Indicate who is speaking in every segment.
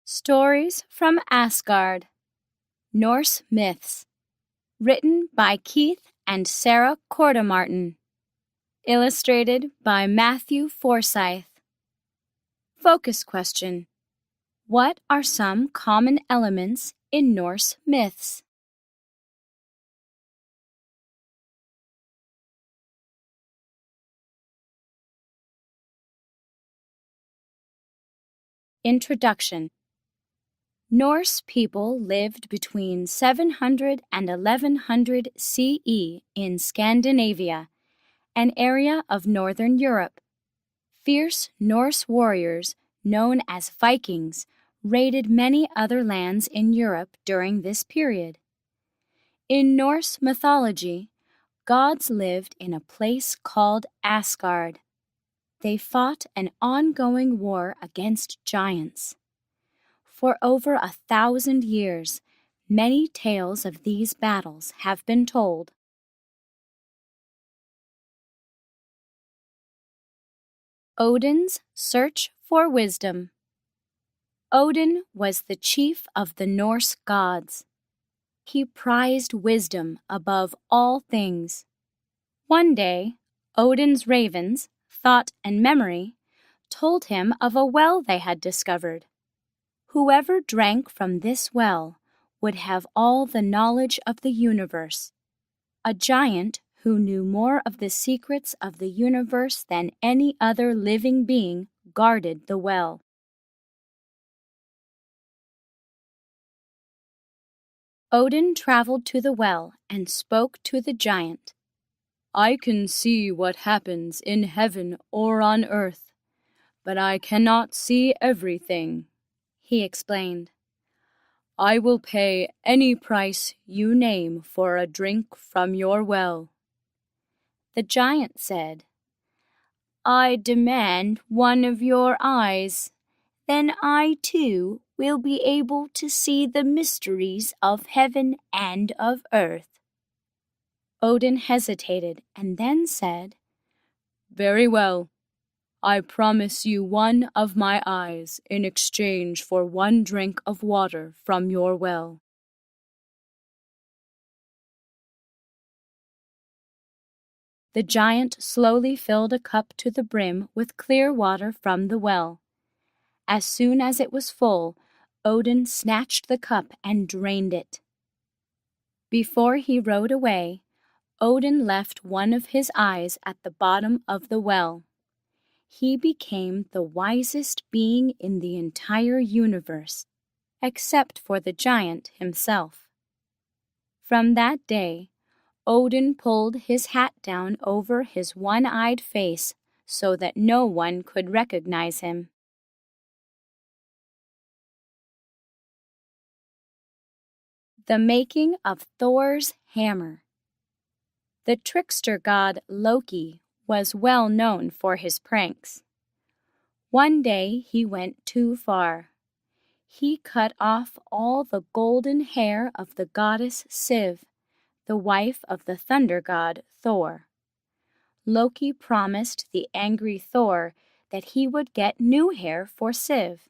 Speaker 1: Stories from Asgard, Norse Myths, written by Keith and Sarah Cordemartin, illustrated by Matthew Forsyth. Focus question: what are some common elements in Norse myths? Introduction. Norse people lived between 700 and 1100 CE in Scandinavia, an area of northern Europe. Fierce Norse warriors, known as Vikings, raided many other lands in Europe during this period. In Norse mythology, gods lived in a place called Asgard. They fought an ongoing war against giants. For over 1,000 years, many tales of these battles have been told. Odin's search for wisdom. Odin was the chief of the Norse gods. He prized wisdom above all things. One day, Odin's ravens, Thought and Memory, told him of a well they had discovered. Whoever drank from this well would have all the knowledge of the universe. A giant who knew more of the secrets of the universe than any other living being guarded the well. Odin traveled to the well and spoke to the giant. "I can see what happens in heaven or on earth, but I cannot see everything," he explained. "I will pay any price you name for a drink from your well." The giant said, "I demand one of your eyes. Then I too will be able to see the mysteries of heaven and of earth." Odin hesitated and then said, "Very well. I promise you one of my eyes in exchange for one drink of water from your well." The giant slowly filled a cup to the brim with clear water from the well. As soon as it was full, Odin snatched the cup and drained it. Before he rode away, Odin left one of his eyes at the bottom of the well. He became the wisest being in the entire universe, except for the giant himself. From that day, Odin pulled his hat down over his one-eyed face so that no one could recognize him. The making of Thor's hammer. The trickster god Loki was well known for his pranks. One day he went too far. He cut off all the golden hair of the goddess Siv, the wife of the thunder god Thor. Loki promised the angry Thor that he would get new hair for Siv.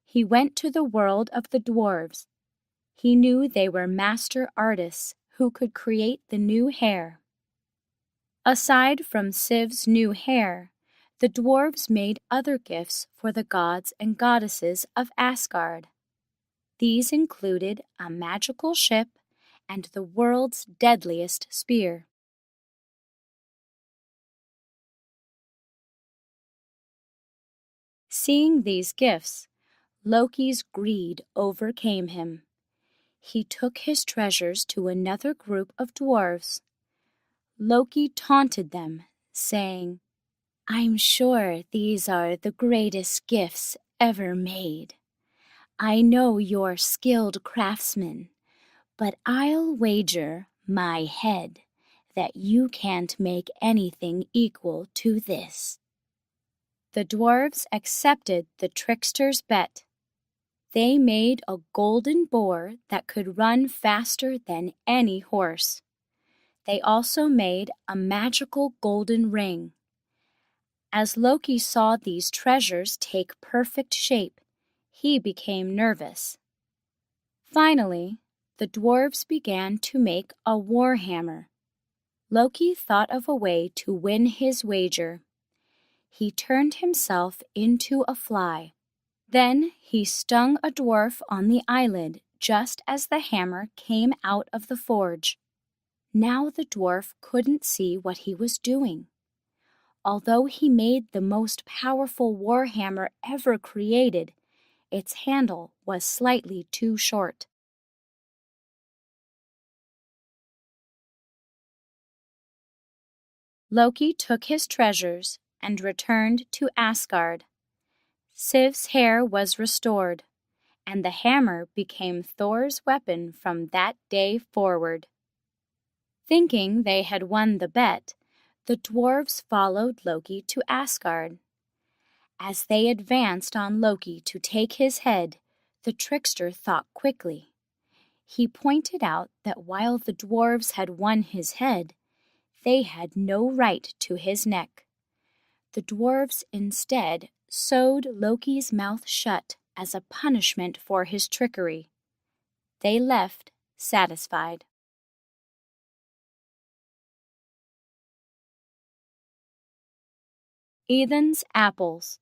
Speaker 1: He went to the world of the dwarves. He knew they were master artists who could create the new hair. Aside from Siv's new hair, the dwarves made other gifts for the gods and goddesses of Asgard. These included a magical ship and the world's deadliest spear. Seeing these gifts, Loki's greed overcame him. He took his treasures to another group of dwarves. Loki taunted them, saying, "I'm sure these are the greatest gifts ever made. I know you're skilled craftsmen, but I'll wager my head that you can't make anything equal to this." The dwarves accepted the trickster's bet. They made a golden boar that could run faster than any horse. They also made a magical golden ring. As Loki saw these treasures take perfect shape, he became nervous. Finally, the dwarves began to make a war hammer. Loki thought of a way to win his wager. He turned himself into a fly. Then he stung a dwarf on the eyelid just as the hammer came out of the forge. Now the dwarf couldn't see what he was doing. Although he made the most powerful war hammer ever created, its handle was slightly too short. Loki took his treasures and returned to Asgard. Siv's hair was restored, and the hammer became Thor's weapon from that day forward. Thinking they had won the bet, the dwarves followed Loki to Asgard. As they advanced on Loki to take his head, the trickster thought quickly. He pointed out that while the dwarves had won his head, they had no right to his neck. The dwarves instead sewed Loki's mouth shut as a punishment for his trickery. They left satisfied. Ethan's apples.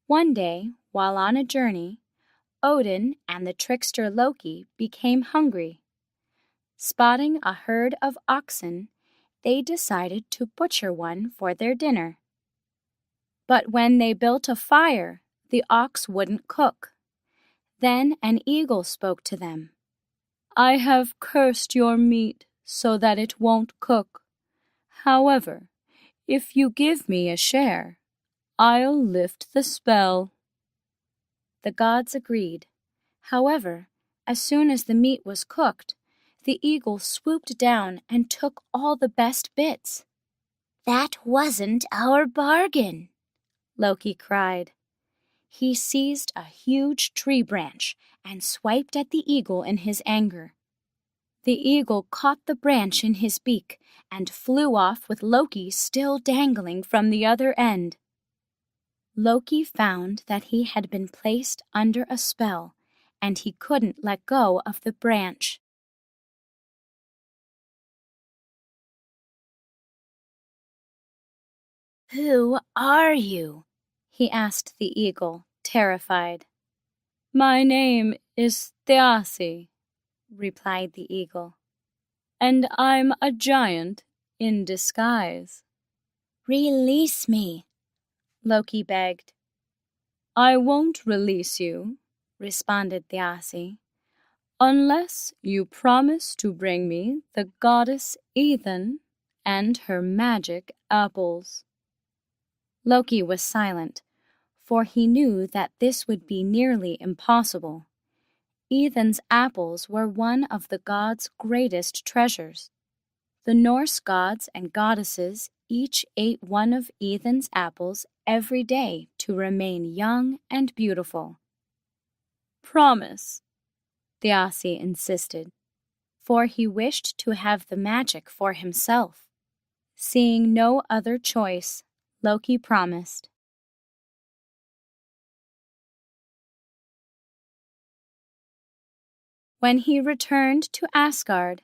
Speaker 1: One day, while on a journey, Odin and the trickster Loki became hungry. Spotting a herd of oxen, they decided to butcher one for their dinner. But when they built a fire, the ox wouldn't cook. Then an eagle spoke to them. "I have cursed your meat so that it won't cook. However, if you give me a share, I'll lift the spell." The gods agreed. However, as soon as the meat was cooked, the eagle swooped down and took all the best bits. "That wasn't our bargain," Loki cried. He seized a huge tree branch and swiped at the eagle in his anger. The eagle caught the branch in his beak and flew off with Loki still dangling from the other end. Loki found that he had been placed under a spell, and he couldn't let go of the branch. "Who are you?" he asked the eagle, terrified. "My name is Thiassi," replied the eagle, "and I'm a giant in disguise." "Release me," Loki begged. "I won't release you," responded Thiassi, "unless you promise to bring me the goddess Ethan and her magic apples." Loki was silent, for he knew that this would be nearly impossible. Ethan's apples were one of the gods' greatest treasures. The Norse gods and goddesses each ate one of Ethan's apples every day to remain young and beautiful. "Promise," Thiassi insisted, for he wished to have the magic for himself. Seeing no other choice, Loki promised. When he returned to Asgard,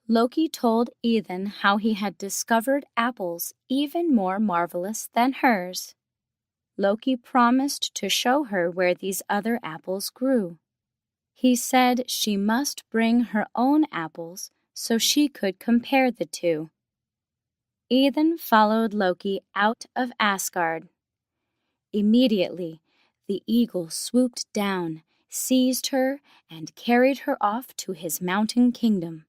Speaker 1: Loki told Ethan how he had discovered apples even more marvelous than hers. Loki promised to show her where these other apples grew. He said she must bring her own apples so she could compare the two. Ethan followed Loki out of Asgard. Immediately, the eagle swooped down, seized her, and carried her off to his mountain kingdom.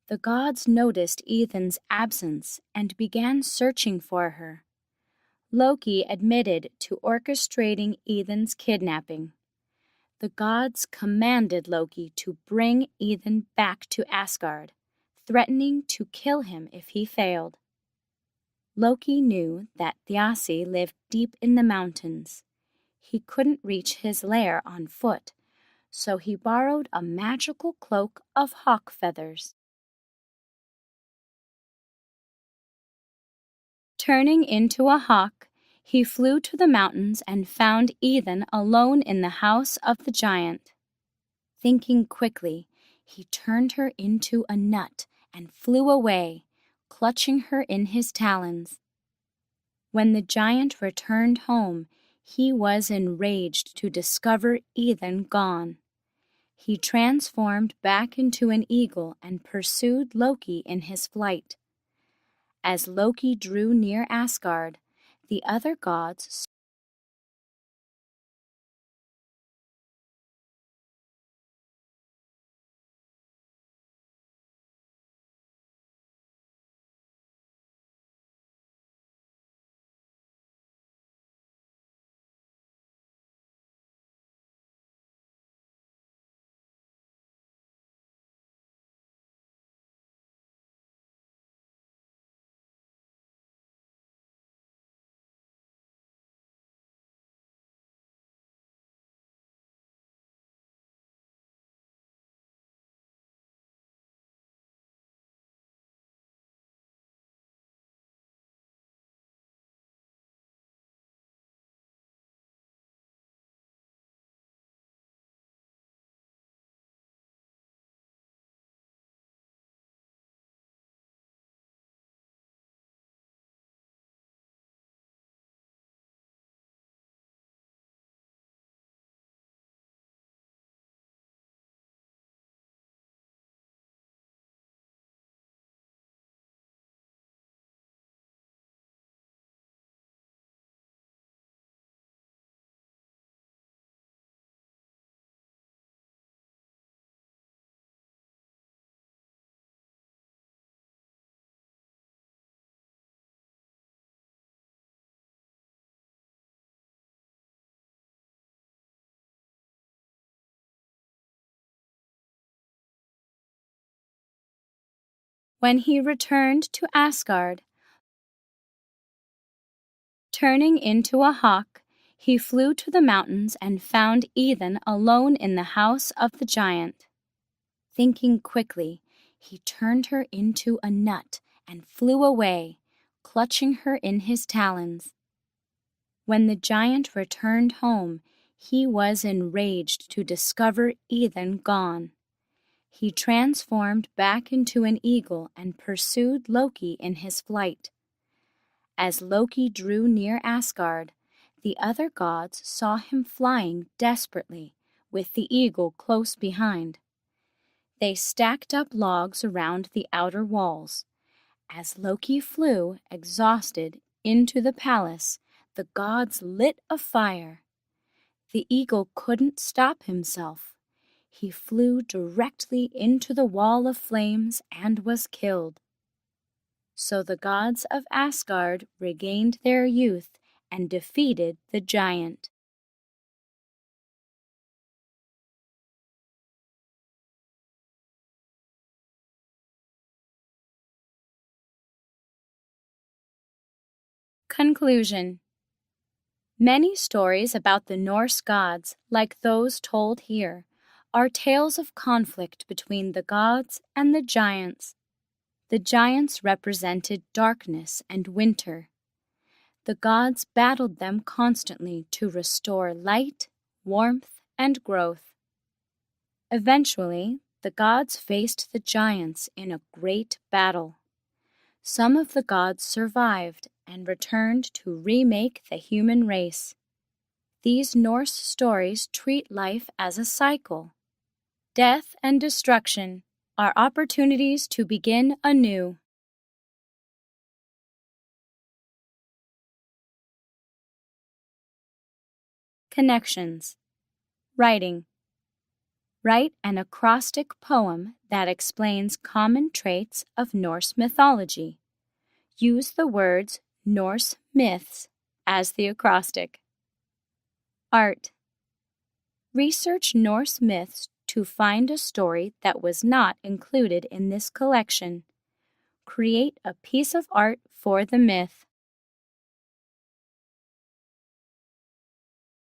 Speaker 1: The gods noticed Ethan's absence and began searching for her. Loki admitted to orchestrating Ethan's kidnapping. The gods commanded Loki to bring Ethan back to Asgard, threatening to kill him if he failed. Loki knew that Thiassi lived deep in the mountains. He couldn't reach his lair on foot, so he borrowed a magical cloak of hawk feathers. Turning into a hawk, He flew to the mountains and found Ethan alone in the house of the giant. Thinking quickly, he turned her into a nut and flew away, clutching her in his talons. When the giant returned home, he was enraged to discover Ethan gone. He transformed back into an eagle and pursued Loki in his flight. As Loki drew near Asgard, the other gods When he returned to Asgard, turning into a hawk, he flew to the mountains and found Ethan alone in the house of the giant. Thinking quickly, he turned her into a nut and flew away, clutching her in his talons. When the giant returned home, he was enraged to discover Ethan gone. He transformed back into an eagle and pursued Loki in his flight. As Loki drew near Asgard, the other gods saw him flying desperately, with the eagle close behind. They stacked up logs around the outer walls. As Loki flew, exhausted, into the palace, the gods lit a fire. The eagle couldn't stop himself. He flew directly into the wall of flames and was killed. So the gods of Asgard regained their youth and defeated the giant. Conclusion. Many stories about the Norse gods, like those told here, are tales of conflict between the gods and the giants. The giants represented darkness and winter. The gods battled them constantly to restore light, warmth, and growth. Eventually, the gods faced the giants in a great battle. Some of the gods survived and returned to remake the human race. These Norse stories treat life as a cycle. Death and destruction are opportunities to begin anew. Connections. Writing. Write an acrostic poem that explains common traits of Norse mythology. Use the words Norse myths as the acrostic. Art. Research Norse myths to find a story that was not included in this collection. Create a piece of art for the myth.